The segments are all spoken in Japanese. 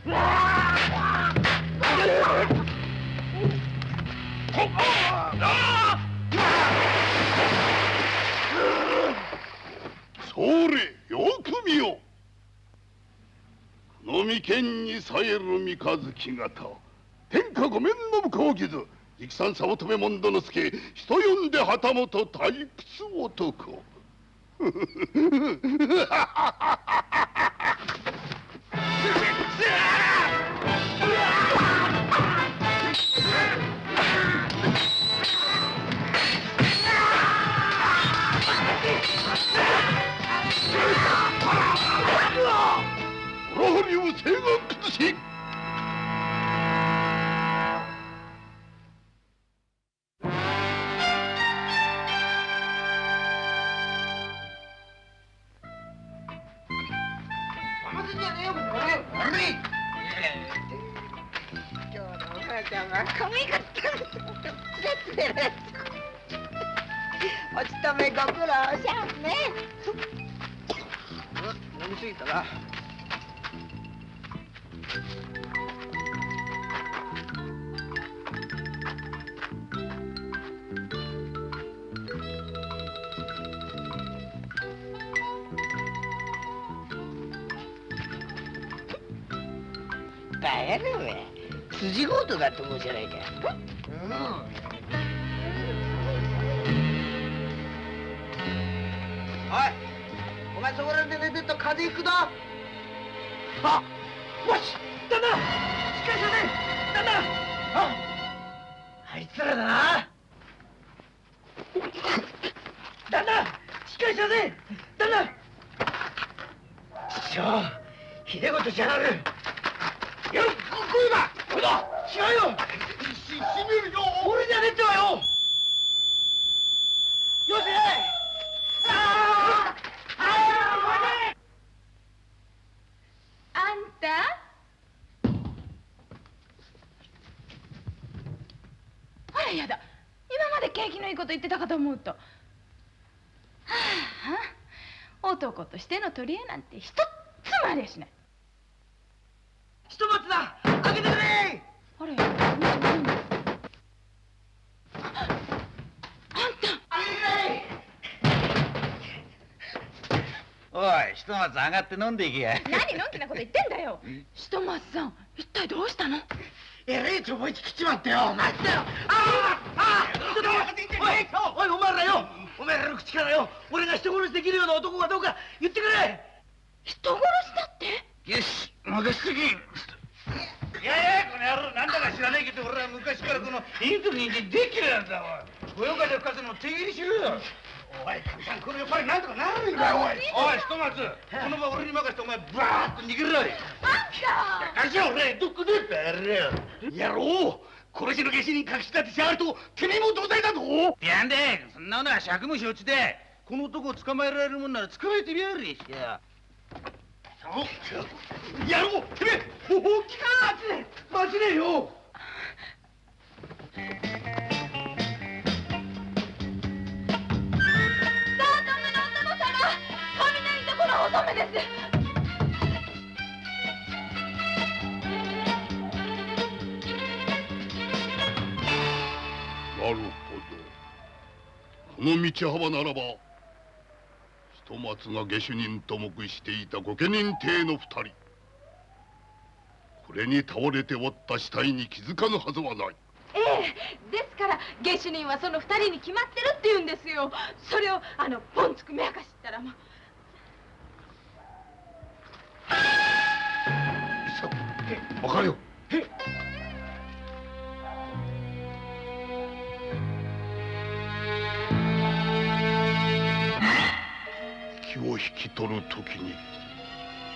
それよく見よ。この眉間にさえる三日月型、天下御免の向こう傷、直参早乙女門殿助、人呼んで旗本退屈男。この堀を勢が崩し。お勤めご苦労さんね。飲みすぎたな。バカ野郎め、筋強盗だと思うじゃないか。おい、お前そこらで寝てると風邪ひくぞ。あ、わし、旦那、しっかりしなさい、旦那。あいつらだな。旦那、しっかりしなさい、旦那。師匠、ひでえことしやがる。やる、これだ、これだ。違うよ。しめるよ。俺じゃねえってばよ。よせ。あんたあらやだ、今まで景気のいいこと言ってたかと思うと、はあ、男としての取り柄なんて一つもありゃしない。ひと松だ、開けてくれ。あれ、なんだあんた。おい、ひとまず上がって飲んでいけや。何のんきなこと言ってんだよ。ひとまさん、一体どうしたの？えれえちょぼいてきちまったよ。待ってよ。ちょっとおい、お前らよ、お前らの口からよ、俺が人殺しできるような男かどうか言ってくれ。人殺しだって？よし、任せとけ。いやいや、この野郎、なんだか知らねえけど、俺は昔からこのインド人間できるやつだわ。ご用かで吹かせの手切りしろよ。おい、かみさん、この酔っ払いなんとかなるんだよ、おい。おい、ひとまず、この場俺に任せて、お前、バーッと逃げるわい。あんた。あじゃあ、俺、どこでってやれよ。野郎、殺しの下手人隠し立てしやがると、てめえも同罪だぞ。やんで、そんなものは尺も承知で、この男を捕まえられるもんなら捕まえてみやがれしや。野郎、てめえ、大きか待ちねえよ。乙女です。なるほど。この道幅ならば、ひとまつが下手人と目していた御家人邸の二人、これに倒れておった死体に気づかぬはずはない。ええ、ですから下手人はその二人に決まってるって言うんですよ。それをポンつく目明かしったらわかるよ。気を引き取るときに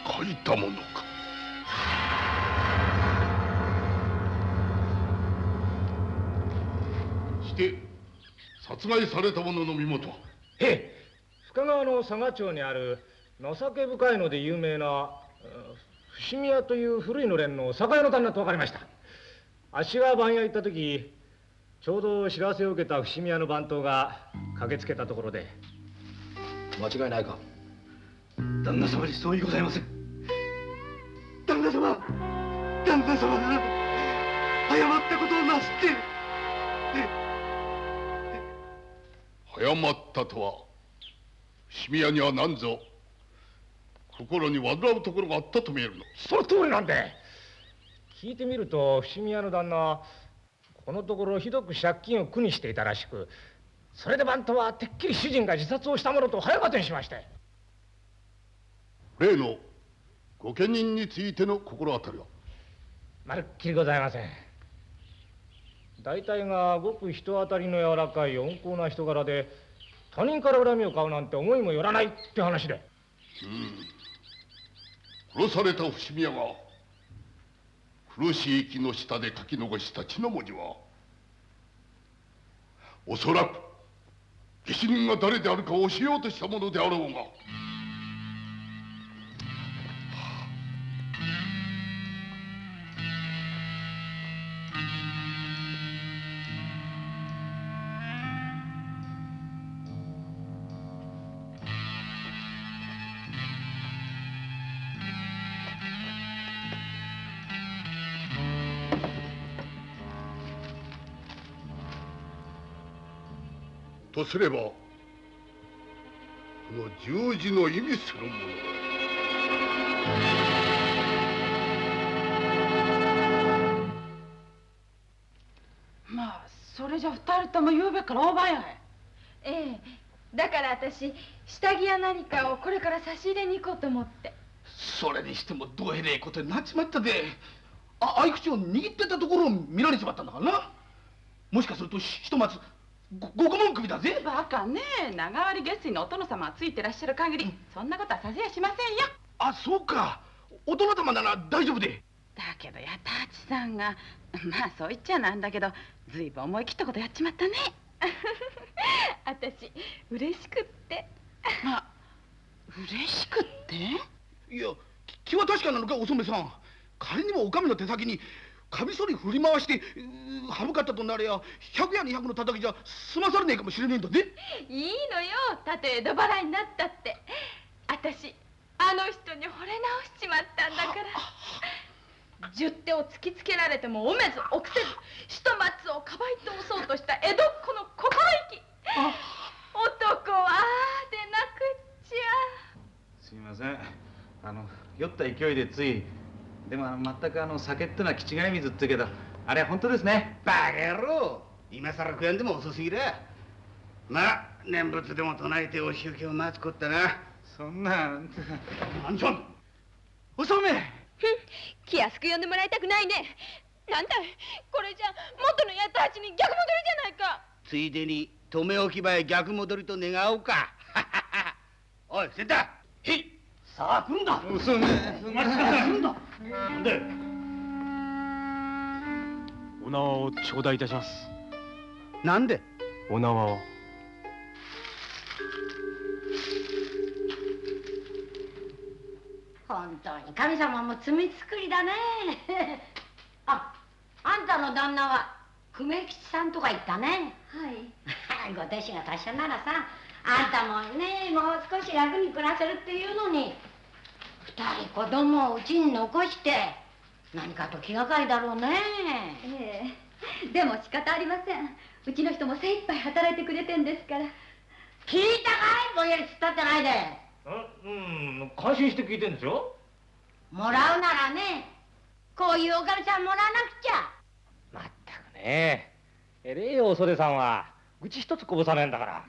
書いたものか。して殺害された者の身元は？深川の佐賀町にある情け深いので有名な伏見屋という古いのれんの酒屋の旦那と分かりました。あっしが番屋行った時、ちょうど知らせを受けた伏見屋の番頭が駆けつけたところで。間違いないか？旦那様に相違ございません。旦那様。旦那様が誤ったことをなすって。誤ったとは伏見屋には何ぞ心に患うところがあったと見えるの。その通りなんで。聞いてみると伏見屋の旦那はこのところひどく借金を苦にしていたらしく、それで番頭はてっきり主人が自殺をしたものと早合点しまして。例の御家人についての心当たりは？まるっきりございません。大体がごく人当たりの柔らかい温厚な人柄で、他人から恨みを買うなんて思いもよらないって話で。殺された伏見屋が苦しい息の下で書き残した血の文字は、おそらく下手人が誰であるかを教えようとしたものであろうが。とすればこの十字の意味するものは。まあそれじゃ二人とも夕べから大番屋へ。ええ、だから私下着や何かをこれから差し入れに行こうと思って。それにしてもどえれえことになっちまったで。合口を握ってたところを見られちまったんだからな。もしかするとひとまずご顧問首だぜ。バカねえ、長割下水のお殿様がついてらっしゃる限り、そんなことはさせやしませんよ。あ、そうか。お殿様なら大丈夫で。だけど八八さんが、まあそう言っちゃなんだけど、ずいぶん思い切ったことやっちまったね。私嬉しくって。まあ嬉しくって？いや、気は確かなのか、お染さん。仮にもお上の手先にカミソリ振り回して歯向かったとなれや、100や200の叩きじゃ済まされねえかもしれねえんだぜ。いいのよ、たとえ江戸払いになったって。私あの人に惚れ直しちまったんだから。十手を突きつけられてもおめず臆せず、ひと松をかばい通そうとした江戸っ子の心意気。男はああでなくっちゃ。すみません、酔った勢いでつい。でも全く酒ってのは気違い水って言うけど、あれは本当ですね。バカ野郎、今さら悔やんでも遅すぎだ。まあ念仏でも唱えてお仕受けを待つこったな。そんな。なんじゃんお染め。気安く呼んでもらいたくないね。なんだいこれじゃ元の八八に逆戻りじゃないか。ついでに留め置き場へ逆戻りと願おうか。おいセンター、へい、さあ来るんだ。お染め、お待ちください。来るんだ。なんでお縄を頂戴いたします。なんでお縄を。本当に神様も罪作りだね。あんたの旦那は久米吉さんとか言ったね。はい。ご弟子が達者ならさ、あんたもねもう少し楽に暮らせるっていうのに、2人子供をうちに残して何かと気がかりだろうね。ええ、でも仕方ありません。うちの人も精一杯働いてくれてんですから。聞いたかい、ぼんやり突っ立ってないで。感心して聞いてんですよ。もらうならね、こういうおかみさんもらわなくちゃ。まったくね、えれえよお袖さんは愚痴一つこぼさねえんだから。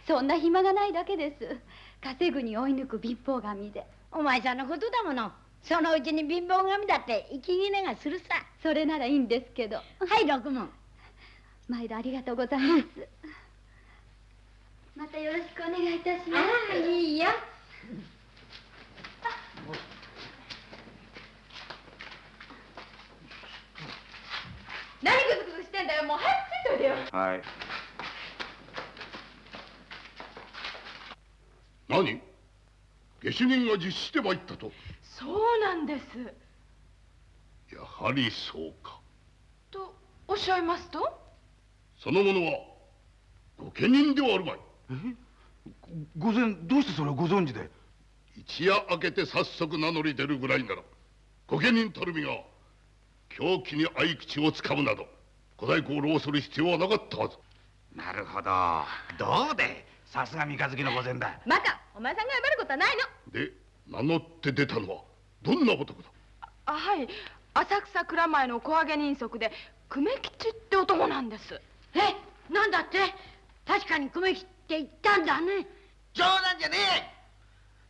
そんな暇がないだけです。稼ぐに追い抜く貧乏神で。お前さんのことだもの。そのうちに貧乏神だって息切れがするさ。それならいいんですけど。はい六文。毎度ありがとうございます。またよろしくお願いいたします。ああいいよ。何グズグズしてんだよ、もう早くついといでよ。はい。何？下手人が実施して参ったと？そうなんです。やはりそうか。とおっしゃいますと？その者は御家人ではあるまい。御前どうしてそれをご存知で？一夜明けて早速名乗り出るぐらいなら、御家人たるみが狂気に合い口をつかむなど小太鼓を浪する必要はなかったはず。なるほど。どうでさすが三日月の御前だ。バカ、お前さんが謝ることはないの。で名乗って出たのはどんな男だ。はい、浅草蔵前の小揚げ人足で久米吉って男なんです。なんだって？確かに久米吉って言ったんだね。冗談じゃねえ。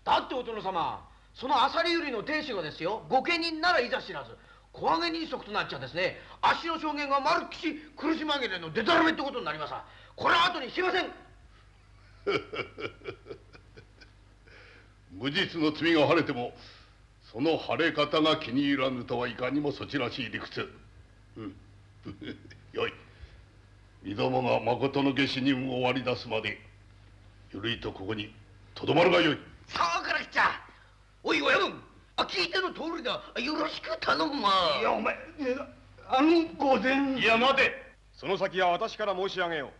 だってお殿様、その浅利売りの亭主がですよ、御家人ならいざ知らず小揚げ人足となっちゃですね、あっしの証言がまるっきし苦し紛れのデタラメってことになります。これは後にしません。無実の罪が晴れてもその晴れ方が気に入らぬとはいかにもそちらしい理屈。よい。身どもが誠の下手人を割り出すまでゆるいとここにとどまるがよい。そうから来ちゃ。おい親分、聞いての通りだ。よろしく頼むわ。いやお前御前。いや待て、その先は私から申し上げよう。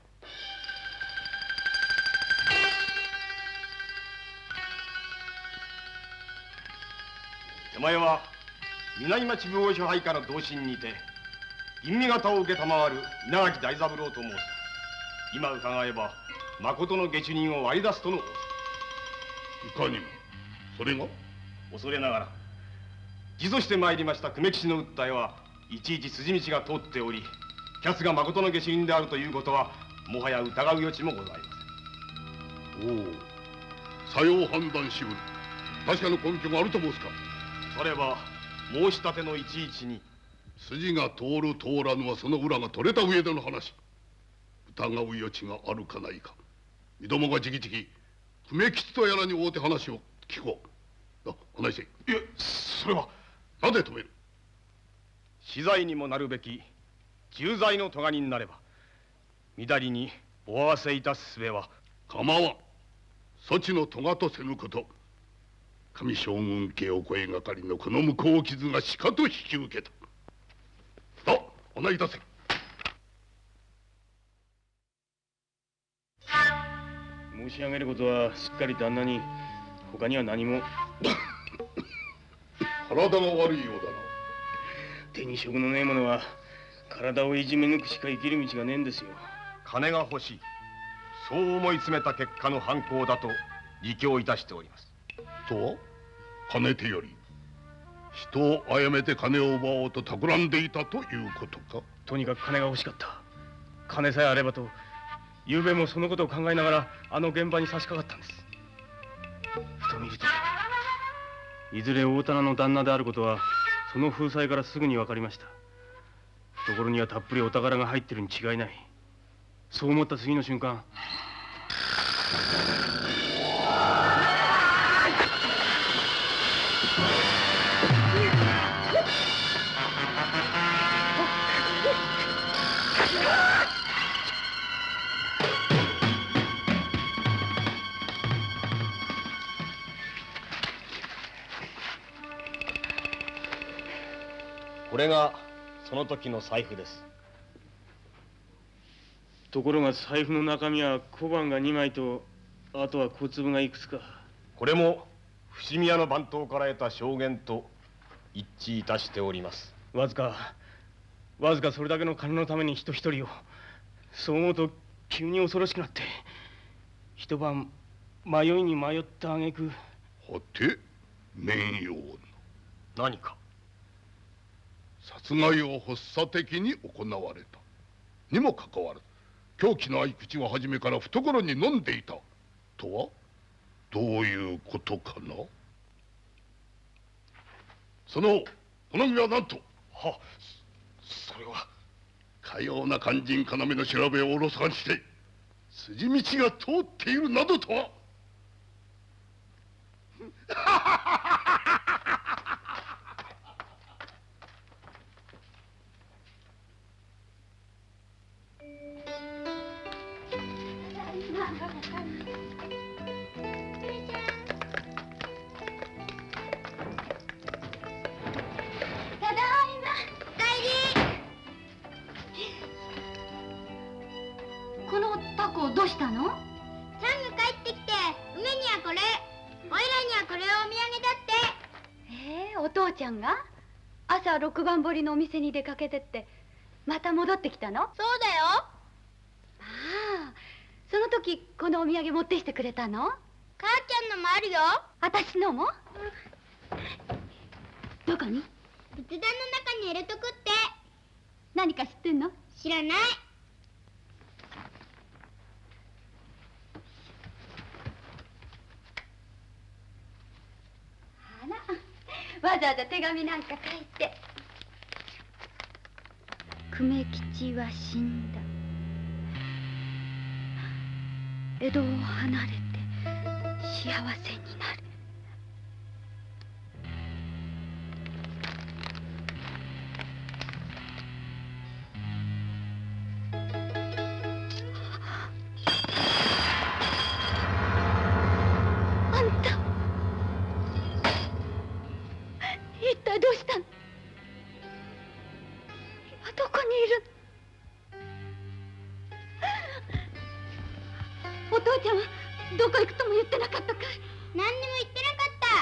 手前は南町奉行所配下の同心にて吟味方を受けたまわる稲垣大三郎と申す。今伺えば誠の下手人を割り出すとの仰せ。いかにも。それが恐れながら自訴してまいりました久米吉の訴えはいちいち筋道が通っており、キャスが誠の下手人であるということはもはや疑う余地もございません。おお、さよう判断しうる。確かの根拠があると申すか。されば申し立てのいちいちに筋が通る通らぬはその裏が取れた上での話。疑う余地があるかないか、身どもがじきじき久米吉とやらに会うて話を聞こう。話せ。いや、それはなぜ止める。死罪にもなるべき重罪の咎人になればみだりにお合わせいたす術は構わん。そちの咎とせぬこと、上将軍家お声がかりのこの向こう傷がしかと引き受けた。お願いいたせ。申し上げることはしっかり旦那に、他には何も。体が悪いようだな。手に職のねえものは体をいじめ抜くしか生きる道がねえんですよ。金が欲しい、そう思い詰めた結果の犯行だと自供いたしております。とはかねてより人を殺めて金を奪おうと企んでいたということか。とにかく金が欲しかった。金さえあればと昨べもそのことを考えながらあの現場に差し掛かったんです。ふと見るといずれ大店の旦那であることはその風采からすぐに分かりました。懐にはたっぷりお宝が入ってるに違いない。そう思った次の瞬間、これがその時の財布です。ところが財布の中身は小判が2枚と、あとは小粒がいくつか。これも伏見屋の番頭から得た証言と一致いたしております。わずかそれだけの金のために人一人を、そう思うと急に恐ろしくなって、一晩迷いに迷った挙句。はて面妖な。何か殺害を発作的に行われたにもかかわらず、凶器の合い口は初めから懐に飲んでいたとはどういうことかな。そのこの身は何と。は、それはかような肝心要の調べをおろそかにして筋道が通っているなどとは。このタコどうしたの？ちゃんが帰ってきて、梅にはこれ、おいらにはこれをお土産だって。お父ちゃんが？朝6番堀のお店に出かけてってまた戻ってきたの？そうだよ。ああ、その時このお土産持ってきてくれたの？母ちゃんのもあるよ。私のも？どこに？仏壇の中に入れとくって。何か知ってんの？知らない。あら、わざわざ手紙なんか書いて。久米吉は死んだ。江戸を離れて幸せになる。あんた、一体どうしたの？今どこにいるの？お父ちゃんはどこ行くとも言ってなかったかい？何にも言ってなかった。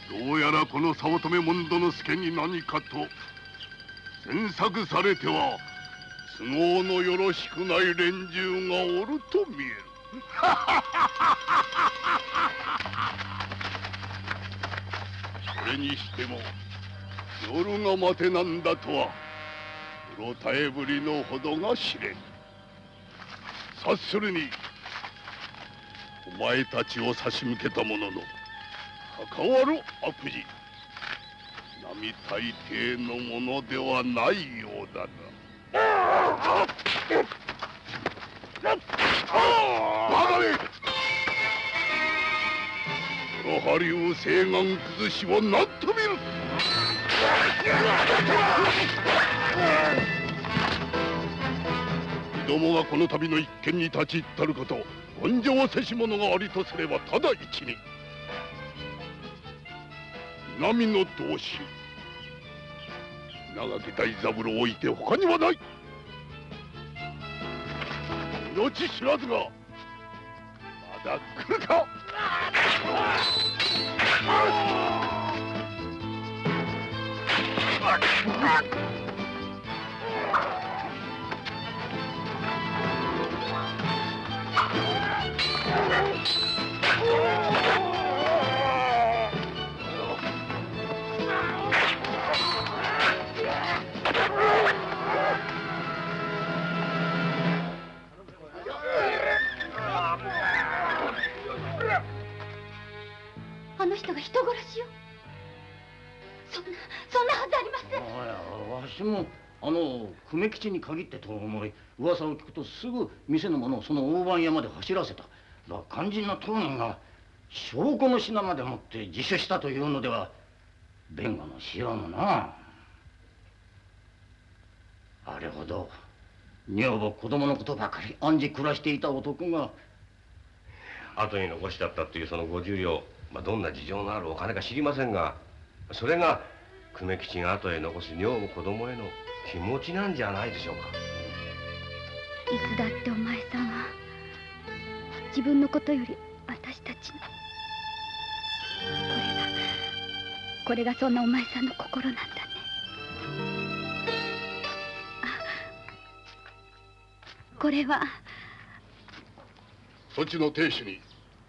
どうやらこの早乙女門殿助に何かと詮索されては都合のよろしくない連中がおると見える。それにしても夜が待てなんだとはうろたえぶりのほどが知れん。察するにお前たちを差し向けた者の関わる悪事並大抵のものではないようだな。バカめ！この波竜西岸崩しを何と見る！どもがこの度の一件に立ち入ったること温情せし者がありとすればただ一に南の同心長木大三郎をいて他にはない。命知らずがまだ来るか。あの人が人殺しよ。そんなはずありません。わしも久米吉に限ってと思い噂を聞くとすぐ店の者をその大番屋まで走らせた。だが肝心な当人が証拠の品まで持って自首したというのでは弁護のしようもな。あれほど女房子供のことばかり案じ暮らしていた男が後に残しだったというその50両、どんな事情のあるお金か知りませんが、それが久米吉が後へ残す女房子供への気持ちなんじゃないでしょうか。いつだってお前さんは自分のことより私たちのこれがそんなお前さんの心なんだね。これはそちの亭主に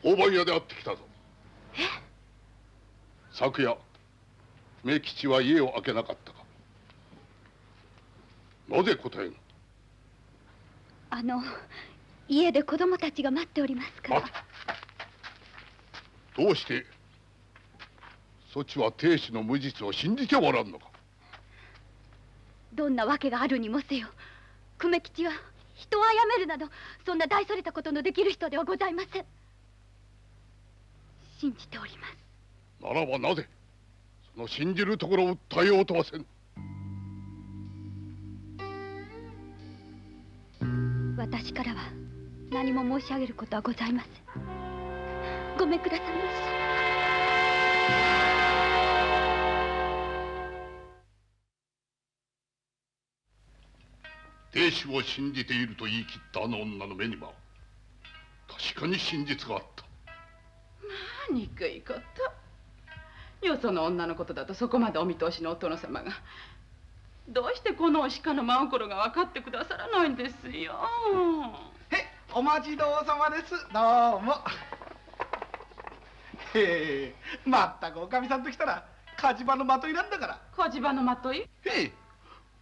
大番屋で会ってきたぞ。え？昨夜梅吉は家を開けなかったか。なぜ答えん？家で子供たちが待っておりますから。どうしてそちは亭主の無実を信じておらんのか。どんな訳があるにもせよ久米吉は人を殺めるなどそんな大それたことのできる人ではございません。信じております。ならばなぜその信じるところを訴えようとはせん。私からは何も申し上げることはございません。ごめんくださいまし。亭主を信じていると言い切ったあの女の目には確かに真実があった。まあ憎いこと。よその女のことだとそこまでお見通しのお殿様がどうしてこのお鹿の真心が分かってくださらないんですよ。お待ちどうさまです。どうも。へえ、まったくおかみさんときたら火事場のまといなんだから。火事場のまとい？へえ、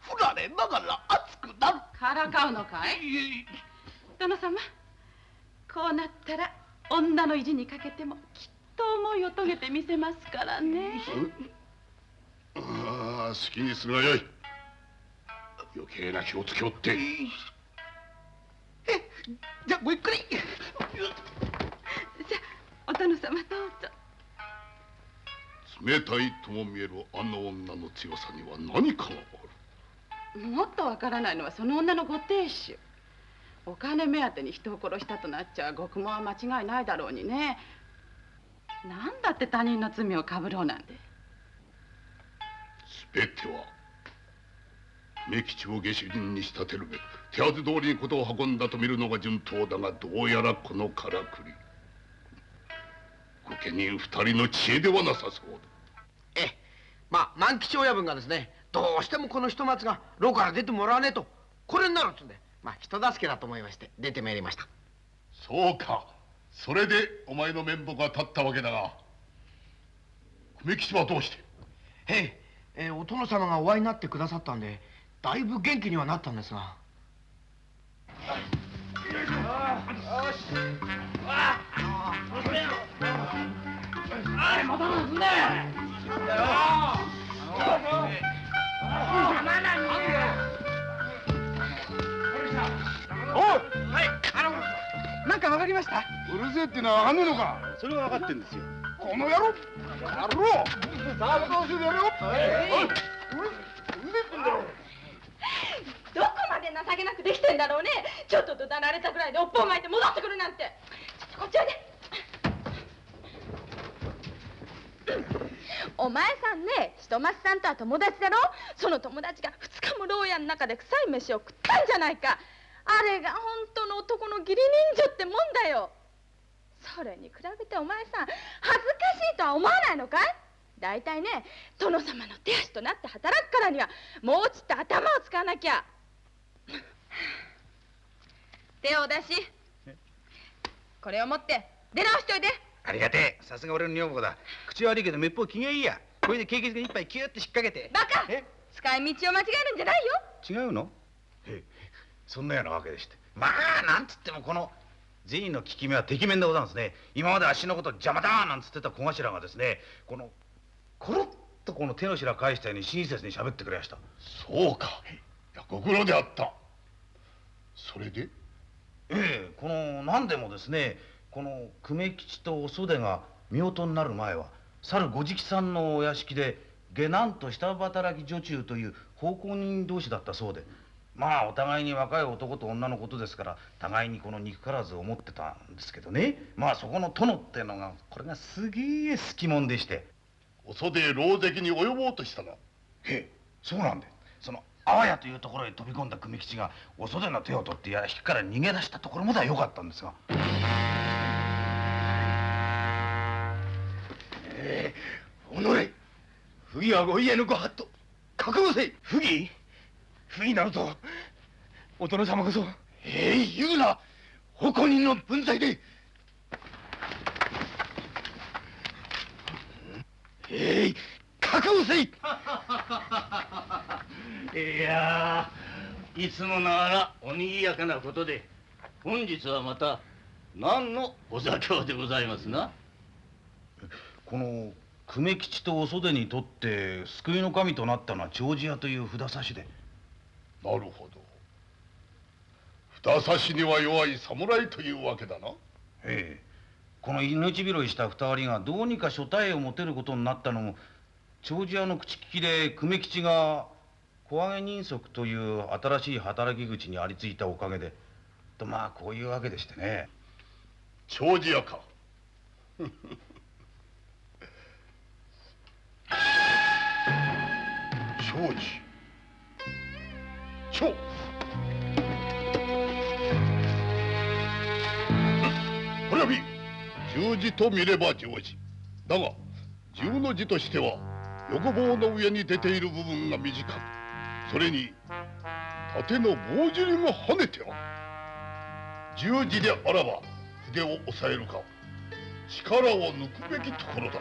振られながら熱くなる。からかうのかい？殿様、こうなったら女の意地にかけてもきっと思いを遂げてみせますからね。ああ、好きにするがよい。余計な気をつけおって。じゃあごゆっくり。さあ、お殿様どうぞ。冷たいとも見えるあの女の強さには何かがある。もっとわからないのはその女のご亭主。お金目当てに人を殺したとなっちゃ獄門は間違いないだろうにね。なんだって他人の罪をかぶろうなんて。すべては梅吉を下手人に仕立てるべく手はず通りにことを運んだと見るのが順当だが、どうやらこのからくり御家人二人の知恵ではなさそうだ。ええ、まあ万吉親分がですね、どうしてもこの一松が牢から出てもらわねえとこれになるっつうんで、まあ人助けだと思いまして出てまいりました。そうか、それでお前の面目が立ったわけだが、梅吉はどうして？へえ、お殿様がお会いになってくださったんでだいぶ元気にはなったんですが。なんかわかりました？うるせえってのはわかんねえのか？それは分かってんですよ。この野郎！やろう！さあ、おとなしくやるよ！どこまで情けなくできてんだろうね。ちょっとどだられたぐらいでおっぽを巻いて戻ってくるなんて。ちょっとこっちおいで。お前さんね、ひとまさんとは友達だろ。その友達が2日も牢屋の中で臭い飯を食ったんじゃないか。あれが本当の男の義理人情ってもんだよ。それに比べてお前さん、恥ずかしいとは思わないのかい？だいたいね、殿様の手足となって働くからにはもうちっと頭を使わなきゃ。手を出し、これを持って出直しといで。ありがてえ。さすが俺の女房だ。口悪いけどめっぽう気がいいや。これで景気づけに一杯キューッと引っ掛けて。バカ！使い道を間違えるんじゃないよ。違うの？そんなようなわけでして。まあなんつってもこの銭の効き目はてきめんでございますね。今まであっしのこと邪魔だなんつってた小頭がですね、このコロッとこの手のひら返したように親切に喋ってくれました。そうか。いや、ご苦労であった。それで？この何でもですね、この久米吉とお袖が夫婦になる前は猿ご直さんのお屋敷で下男と下働き女中という奉公人同士だったそうで、まあお互いに若い男と女のことですから互いにこの憎からずを思ってたんですけどね、まあそこの殿っていうのがこれがすげえ好きもんでして、お袖へ狼藉に及ぼうとしたな。そうなんで、そのあわやというところへ飛び込んだ久米吉がお袖の手を取って屋敷から逃げ出したところまでは良かったんですが。おのれ、不義はご家のご法度、覚悟せい。不義？不義なるとお殿様こそ言うな。奉公人の分際で覚悟せい。いやいつもながらおにぎやかなことで、本日はまた何のお座興でございますな。この久米吉とお袖にとって救いの神となったのは長寿屋という札差しで。なるほど。札差しには弱い侍というわけだな。この命拾いした二人がどうにか所帯を持てることになったのも長寿屋の口利きで久米吉が小上げ人足という新しい働き口にありついたおかげで、とまあこういうわけでしてね。長寿屋か。長寿。長。これは十字と見れば十字。だが十の字としては横棒の上に出ている部分が短く、それに縦の棒尻が跳ねてある。十字であらば筆を押さえるか力を抜くべきところだ。と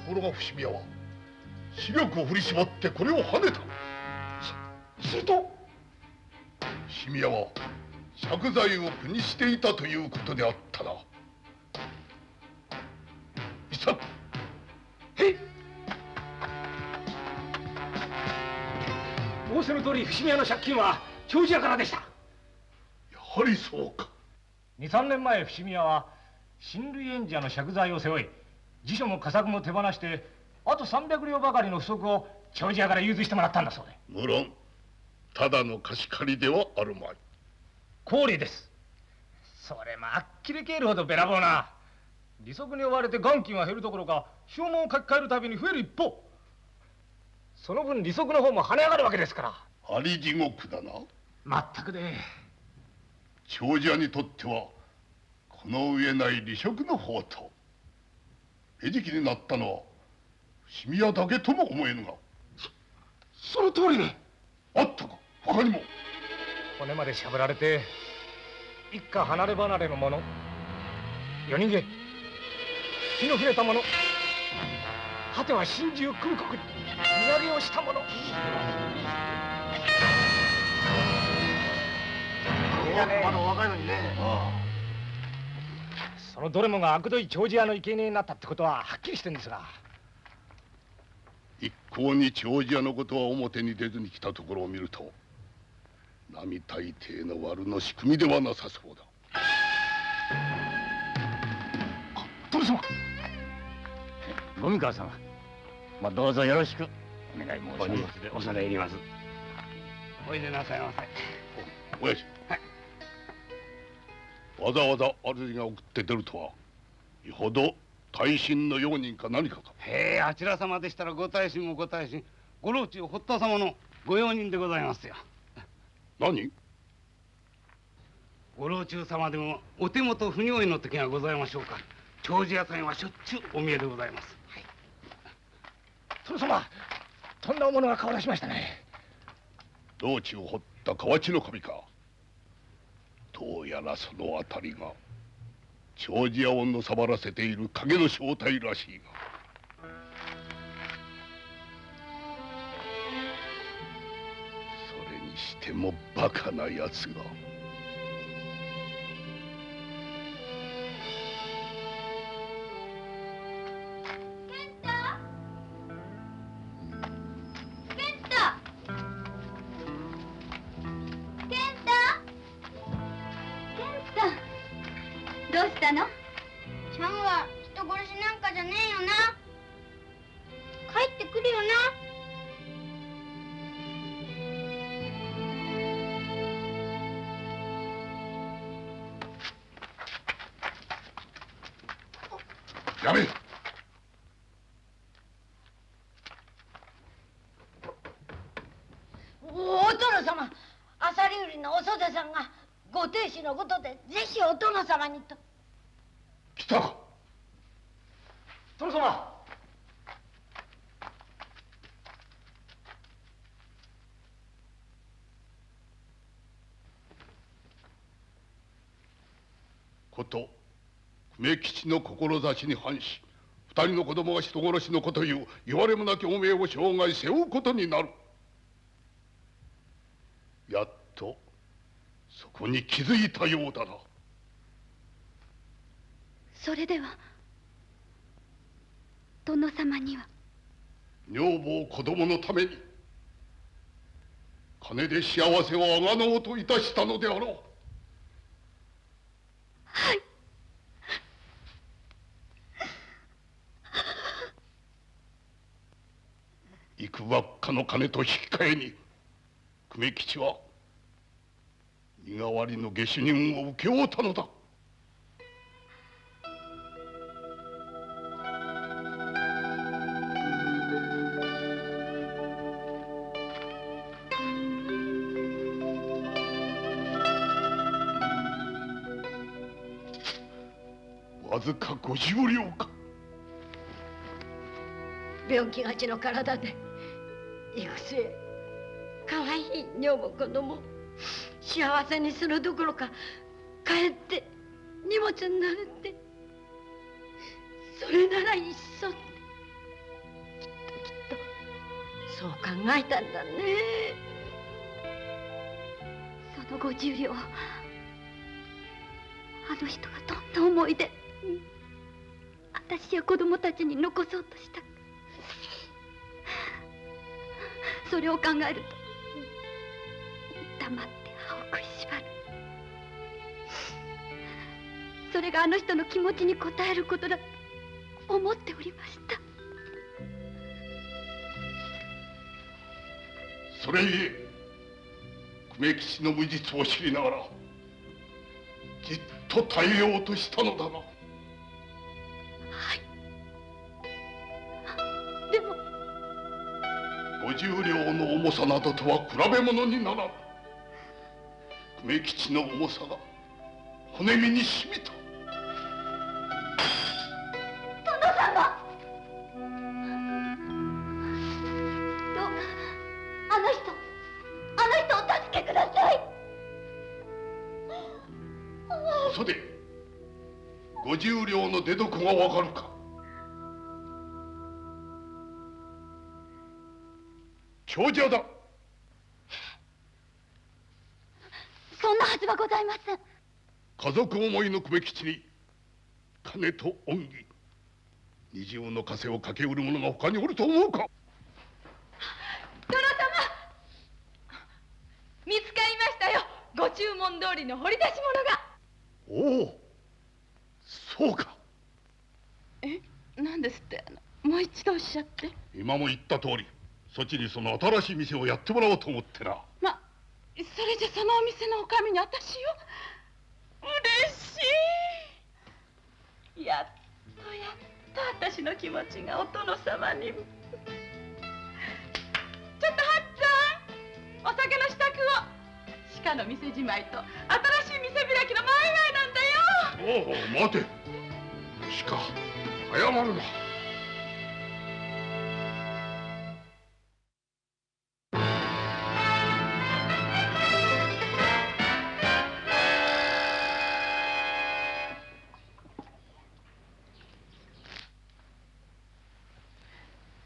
ころが伏見屋は視力を振り絞ってこれを跳ねた。すると伏見屋は借財を苦にしていたということであったな。一作。へい。仰せの通り伏見屋の借金は長寿屋からでした。やはりそうか。2、3年前伏見屋は親類縁者の借財を背負い、辞書も家作も手放してあと300両ばかりの不足を長寿屋から融通してもらったんだそうで。無論ただの貸し借りではあるまい。氷です。それもあっきり消えるほどべらぼうな。利息に追われて元金は減るどころか証文を書き換えるたびに増える一方、その分利息の方も跳ね上がるわけですから。あり地獄だな。まったくで。長者にとってはこの上ない利息の方と餌食になったのは伏見屋だけとも思えぬが。その通りね。あったか。他にも。骨までしゃぶられて一家離れ離れの者、夜逃げ、火の触れた者、果ては心中空国に身投げをした者。まだ若いのにね。そのどれもが悪どい長寿屋の生贄になったってことははっきりしてるんですが。一向に長寿屋のことは表に出ずに来たところを見ると、並大抵の悪の仕組みではなさそうだ。殿様。五味川様、まあ、どうぞよろしくお願い申します。で恐れ入ります。おいでなさいませ。おやじ、わざわざ主が送って出るとは、よほど大臣の用人か何かか。へえ、あちら様でしたらご大臣もご大臣、ご老中堀田様のご用人でございますよ。何？ご老中様でもお手元不如意の時がございましょうか。長寿屋さんはしょっちゅうお見えでございます。はい、殿様、とんだものが顔出しましたね。道中を掘った河内の神か。どうやらそのあたりが長寿屋をのさばらせている影の正体らしいが。それにしてもバカなやつが。どうしたの？ちゃんは人殺しなんかじゃねえよな。帰ってくるよな。やめ。お殿様、朝売りのお袖さんがご亭主のことでぜひお殿様にと。来たか。殿様。こと久米吉の志に反し、二人の子供が人殺しの子という言われもなき汚名を生涯背負うことになる。やっとそこに気づいたようだな。それでは殿様には女房子供のために金で幸せをあがのうといたしたのであろう。はい。幾ばっかの金と引き換えに久米吉は身代わりの下手人を請け負うたのだ。わずか50両か。病気がちの体で行く末かわいい女房子供幸せにするどころかかえって荷物になるって、それならいっそってきっとそう考えたんだね。その50両あの人がどんな思いで私や子供たちに残そうとしたか、それを考えると黙って歯を食いしばる。それがあの人の気持ちに応えることだと思っておりました。それゆえ久米吉の無実を知りながらじっと耐えようとしたのだな。でも50両の重さなどとは比べ物にならん。久米吉の重さが骨身に染みた。殿様、あの人を助けください。そで50両の出どこがわかるか。長者だ。そんなはずはございません。家族思いの久米吉に金と恩義二重の枷をかけうる者が他におると思うか。殿様、見つかりましたよ、ご注文通りの掘り出し物が。おお、そうか。何ですって、もう一度おっしゃって。今も言った通りそちにその新しい店をやってもらおうと思ってな。それじゃそのお店のおかみに私を。嬉しい。やっと私の気持ちがお殿様に。ちょっとはっちゃん、お酒の支度を。鹿の店じまいと新しい店開きの前々なんだよ。おお、待て。鹿、謝るな。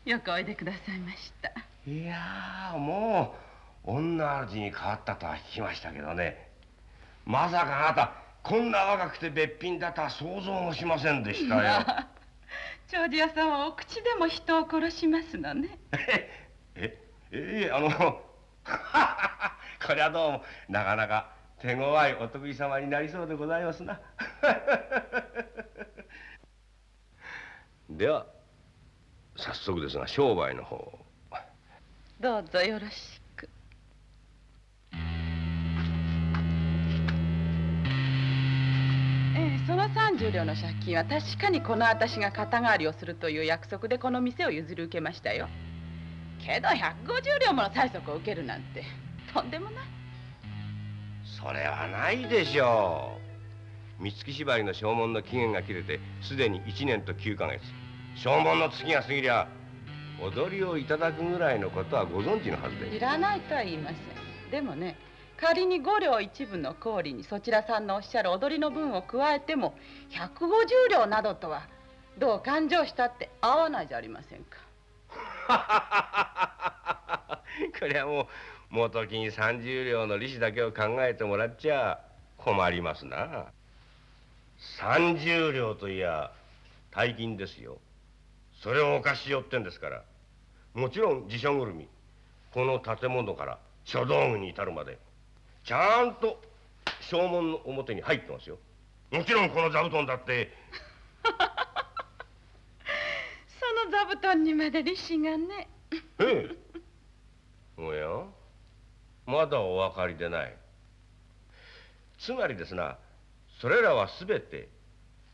よくおいでくださいました。いやもう女主に変わったとは聞きましたけどね、まさかあなたこんな若くてべっぴんだとは想像もしませんでしたよ。長寿屋さんはお口でも人を殺しますのね。これはどうもなかなか手強いお得意様になりそうでございますな。では早速ですが商売の方を。どうぞよろしく。その30両の借金は確かにこの私が肩代わりをするという約束でこの店を譲り受けましたよ。けど150両もの催促を受けるなんてとんでもない。それはないでしょう。三月縛りの証文の期限が切れてすでに1年と9ヶ月。証文の月が過ぎりゃ踊りをいただくぐらいのことはご存知のはずで。いらないとは言いません。でもね、仮に5両1分の氷にそちらさんのおっしゃる踊りの分を加えても150両などとはどう勘定したって合わないじゃありませんか。これはもう元金30両の利子だけを考えてもらっちゃ困りますな。30両といや大金ですよ。それをお貸しよってんですから、もちろん寺所ぐるみ、この建物から書道具に至るまでちゃんと証文の表に入ってますよ。もちろんこの座布団だってその座布団にまで利子がね。ええ。おやまだお分かりでない。つまりですな、それらはすべて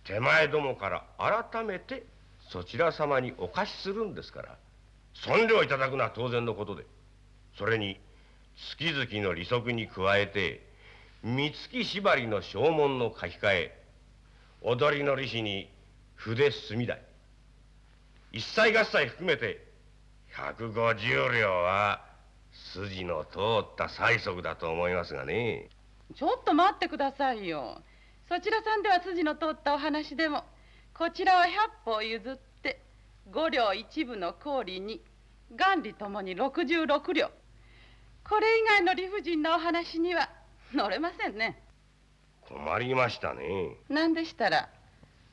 手前どもから改めてそちら様にお貸しするんですから、損料いただくのは当然のことで、それに月々の利息に加えて三月縛りの証文の書き換え、踊りの利子に筆墨代、一切合切含めて150両は筋の通った催促だと思いますがね。ちょっと待ってくださいよ。そちらさんでは筋の通ったお話でも、こちらは100歩譲って5両1分の氷に元利ともに66両。これ以外の理不尽なお話には乗れませんね。困りましたね。なんでしたら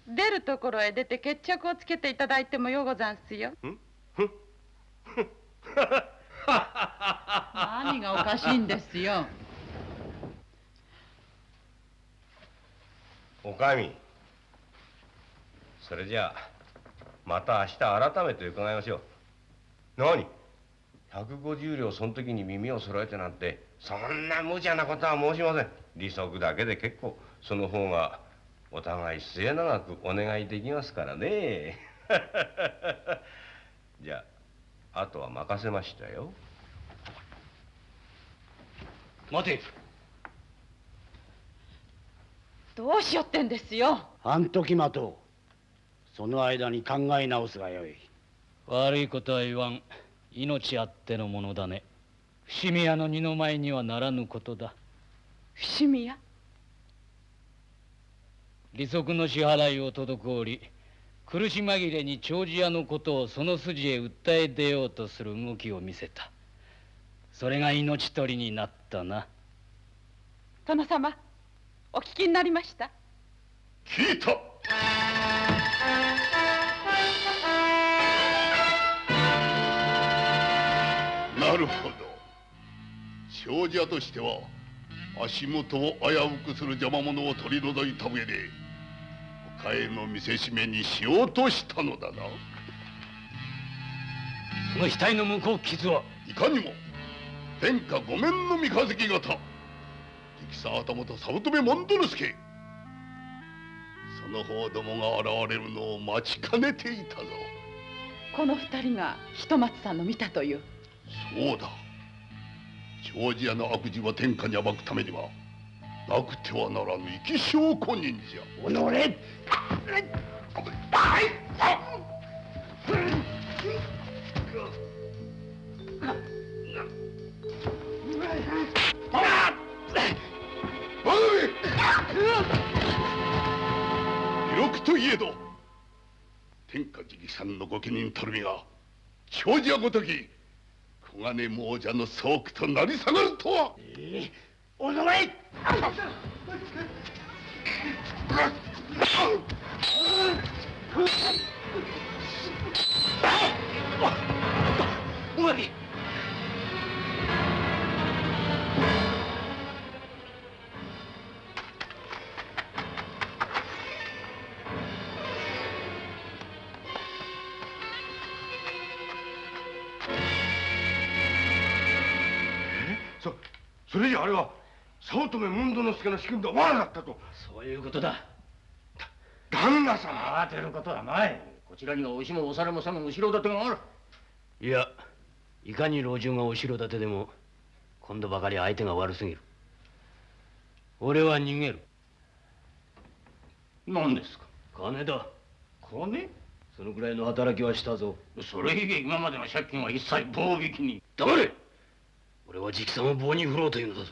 出るところへ出て決着をつけていただいてもようござんすよ。何がおかしいんですよ。おかみ、それじゃあまた明日改めて伺いましょう。何、150両その時に耳を揃えてなんて、そんな無茶なことは申しません。利息だけで結構、その方がお互い末永くお願いできますからね。じゃああとは任せましたよ。待て。どうしよってんですよ。半時待とう。その間に考え直すがよい。悪いことは言わん。命あってのものだね。伏見屋の二の舞にはならぬことだ。伏見屋？利息の支払いを滞り、苦し紛れに長寿屋のことをその筋へ訴え出ようとする動きを見せた。それが命取りになったな。殿様、お聞きになりました？聞いた。なるほど。長者としては足元を危うくする邪魔者を取り除いた上で他への見せしめにしようとしたのだな。その額の向こう傷はいかにも天下御免の三日月型直沢頭と早乙女門之助、その方どもが現れるのを待ちかねていたぞ。この二人が一松さんの見たという。そうだ。長寿屋の悪事は天下に暴くためにはなくてはならぬ生き証拠人じゃ。おのれ。記録といえど天下直参の御家人たるみが長寿屋ごとき小金亡者の倉庫となり下がるとは。おのれ。お前。それじゃあれは早乙女門之助の仕組んだ罠だったと。そういうことだ。旦那様。慌てることはない。こちらには押しも押されもせぬ後ろ盾がある。いや、いかに老中が後ろ盾でも今度ばかり相手が悪すぎる。俺は逃げる。何ですか？金だ。金？そのくらいの働きはしたぞ。それ以外今までの借金は一切棒引きに。黙れ。俺は直参を棒に振ろうというのだぞ。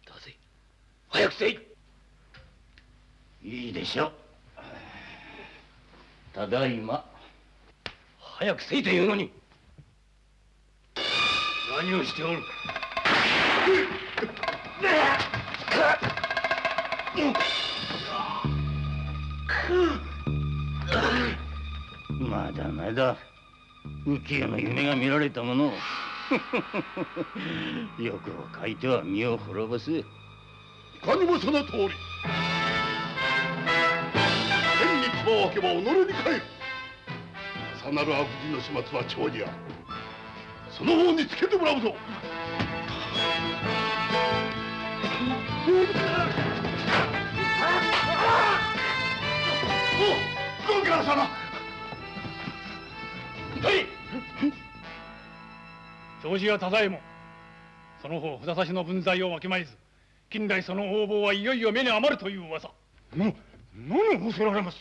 だぜ、早くせい。いいでしょう。ただいま。早くせいというのに何をしておる。まだまだ浮世の夢が見られたものを欲をかいては身を滅ぼす。いかにもその通り。天に唾を吐けば己に返る。さなる悪事の始末は長寿屋、その方につけてもらうぞ。ご家様。長寿や忠右衛門、その方札差の分際をわきまえず、近代その横暴はいよいよ目に余るという噂。何を仰せられます。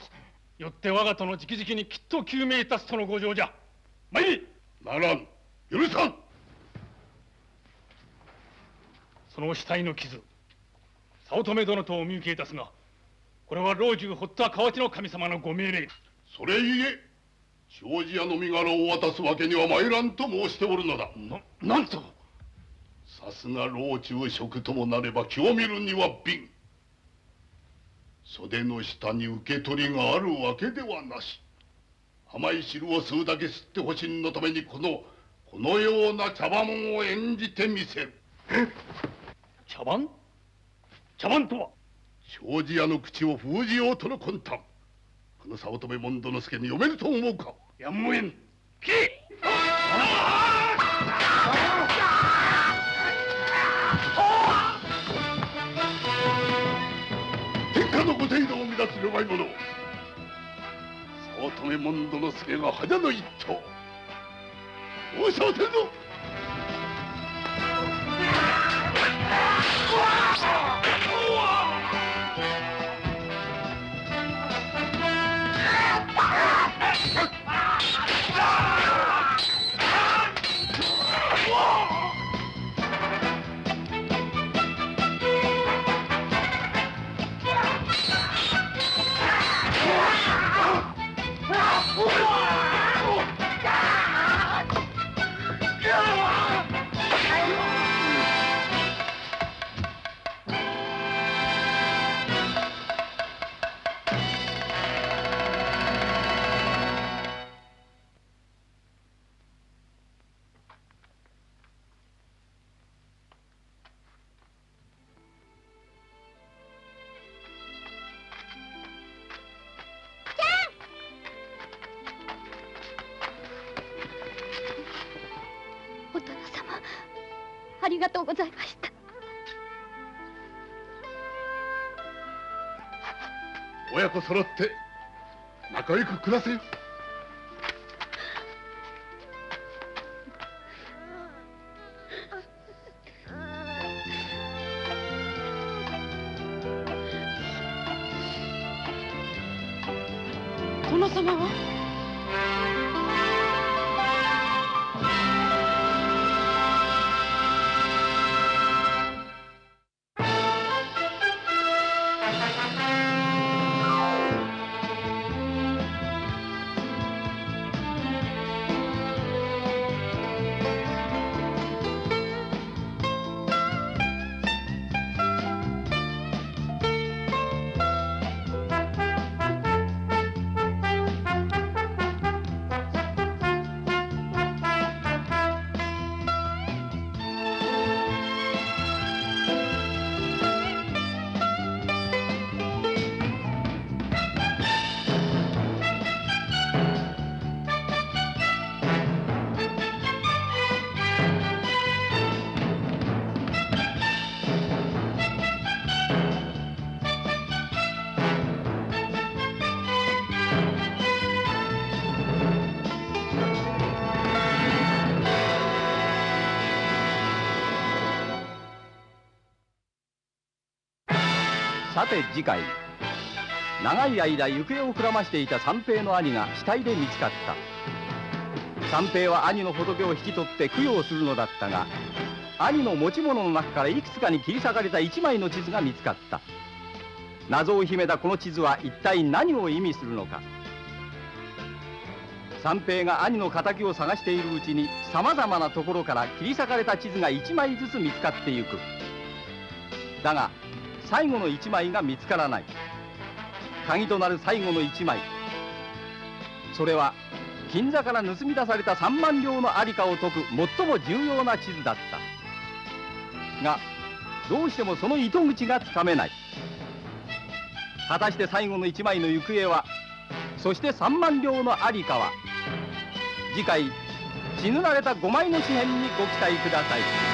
よって我が殿直々にきっと究明いたすとのご定じゃ。参り。ならん。許さん。その死体の傷、早乙女殿とお見受けいたすが、これは老中堀田河内の神様のご命令。それゆえ長寿屋の身柄を渡すわけには参らんと申しておるのだ。なんと。さすが老中職ともなれば清見るには敏。袖の下に受け取りがあるわけではなし。甘い汁を吸うだけ吸ってほしんのためにこのような茶番を演じてみせる。茶番？茶番とは？長寿屋の口を封じようとの魂胆。この早乙女門之助に読めると思うか。やむをえん。斬れ！天下のご程度を乱す弱い者。早乙女門之助が恥の一刀。申し合わせるぞ。ありがとうございました。親子揃って仲良く暮らせよ。殿様は？さて次回、長い間行方をくらましていた三平の兄が死体で見つかった。三平は兄の仏を引き取って供養するのだったが、兄の持ち物の中からいくつかに切り裂かれた一枚の地図が見つかった。謎を秘めたこの地図は一体何を意味するのか。三平が兄の敵を探しているうちに、さまざまなところから切り裂かれた地図が一枚ずつ見つかってゆく。だが最後の一枚が見つからない。鍵となる最後の一枚、それは金座から盗み出された3万両のありかを解く最も重要な地図だった。がどうしてもその糸口がつかめない。果たして最後の一枚の行方は、そして3万両のありかは、次回血塗られた5枚の紙片にご期待ください。